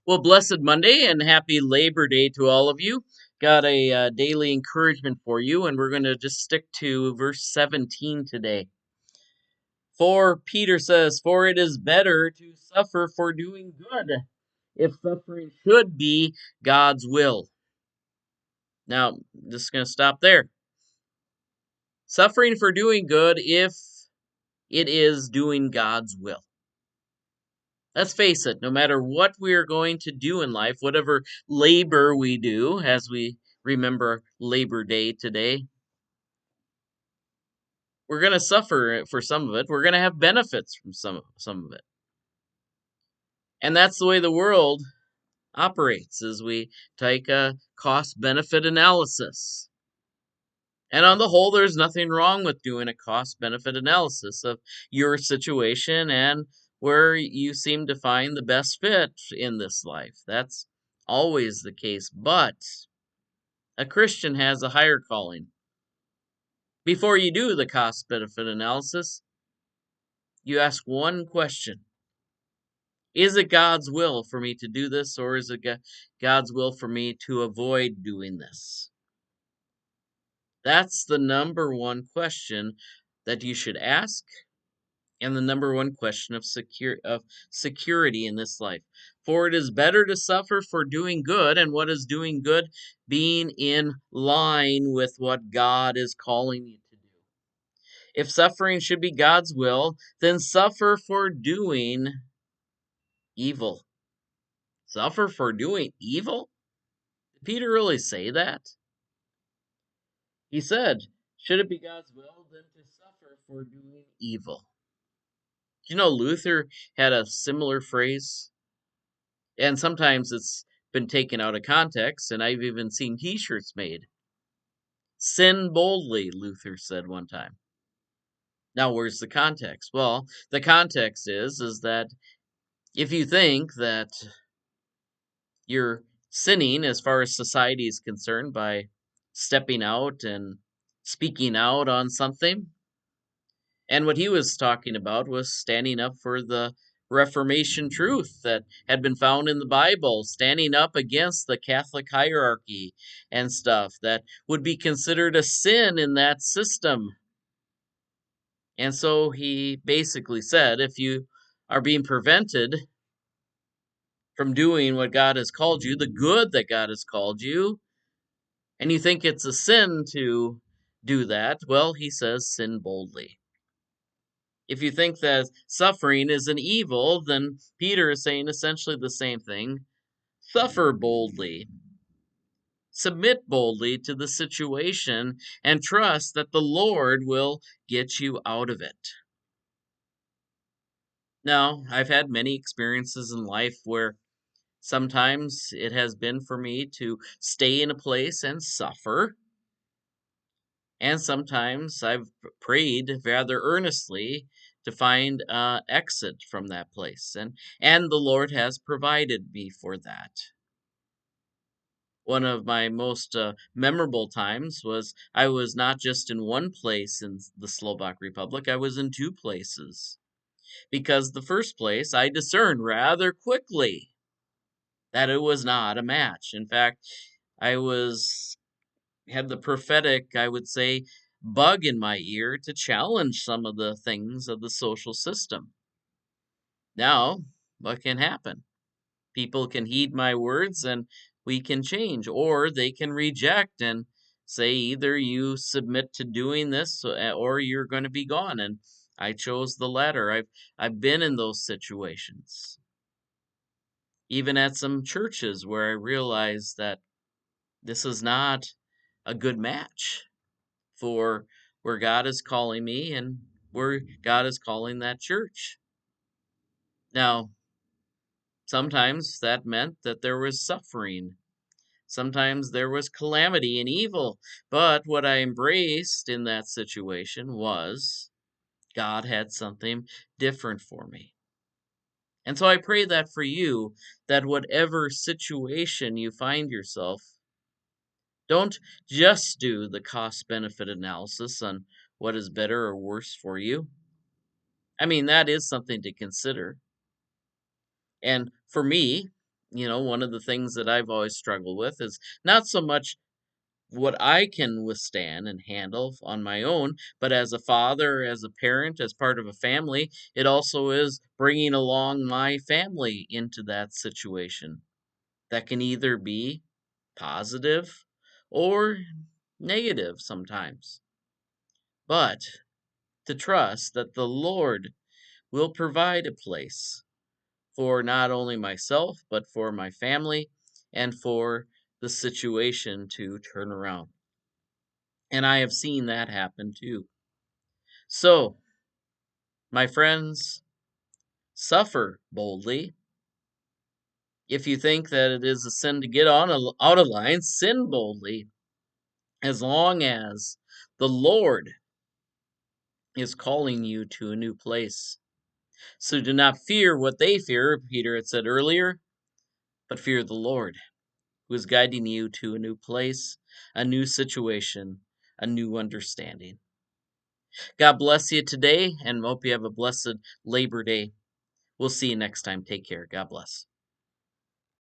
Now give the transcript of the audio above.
Well, blessed Monday and happy Labor Day to all of you. Got a daily encouragement for you, and we're going to just stick to verse 17 today. For Peter says, "For it is better to suffer for doing good, if suffering should be God's will." Now, I'm just going to stop there. Suffering for doing good if it is doing God's will. Let's face it, no matter what we are going to do in life, whatever labor we do, as we remember Labor Day today, we're going to suffer for some of it. We're going to have benefits from some of it. And that's the way the world operates, is we take a cost-benefit analysis. And on the whole, there's nothing wrong with doing a cost-benefit analysis of your situation and where you seem to find the best fit in this life. That's always the case. But a Christian has a higher calling. Before you do the cost-benefit analysis, you ask one question. Is it God's will for me to do this, or is it God's will for me to avoid doing this? That's the number one question that you should ask, and the number one question of security in this life. For it is better to suffer for doing good, and what is doing good? Being in line with what God is calling you to do. If suffering should be God's will, then suffer for doing evil. Suffer for doing evil? Did Peter really say that? He said, should it be God's will, then to suffer for doing evil. Do you know Luther had a similar phrase? And sometimes it's been taken out of context, and I've even seen t-shirts made. Sin boldly, Luther said one time. Now, where's the context? Well, the context is that if you think that you're sinning as far as society is concerned by stepping out and speaking out on something, and what he was talking about was standing up for the Reformation truth that had been found in the Bible, standing up against the Catholic hierarchy and stuff that would be considered a sin in that system. And so he basically said, if you are being prevented from doing what God has called you, the good that God has called you, and you think it's a sin to do that, well, he says, sin boldly. If you think that suffering is an evil, then Peter is saying essentially the same thing. Suffer boldly. Submit boldly to the situation and trust that the Lord will get you out of it. Now, I've had many experiences in life where sometimes it has been for me to stay in a place and suffer. And sometimes I've prayed rather earnestly to find an exit from that place. And the Lord has provided me for that. One of my most memorable times was I was not just in one place in the Slovak Republic, I was in two places. Because the first place I discerned rather quickly that it was not a match. In fact, I had the prophetic, I would say, bug in my ear to challenge some of the things of the social system. Now, what can happen? People can heed my words and we can change, or they can reject and say either you submit to doing this or you're going to be gone. And I chose the latter. I've been in those situations. Even at some churches where I realized that this is not a good match for where God is calling me and where God is calling that church. Now, sometimes that meant that there was suffering. Sometimes there was calamity and evil. But what I embraced in that situation was God had something different for me. And so I pray that for you, that whatever situation you find yourself, don't just do the cost benefit analysis on what is better or worse for you. I mean, that is something to consider. And for me, One of the things that I've always struggled with is not so much what I can withstand and handle on my own, but as a father, as a parent, as part of a family, it also is bringing along my family into that situation. That can either be positive or negative sometimes. But to trust that the Lord will provide a place for not only myself, but for my family and for the situation to turn around. And I have seen that happen too. So, my friends, suffer boldly. If you think that it is a sin to get out of line, sin boldly, as long as the Lord is calling you to a new place. So do not fear what they fear, Peter had said earlier, but fear the Lord, who is guiding you to a new place, a new situation, a new understanding. God bless you today, and hope you have a blessed Labor Day. We'll see you next time. Take care. God bless.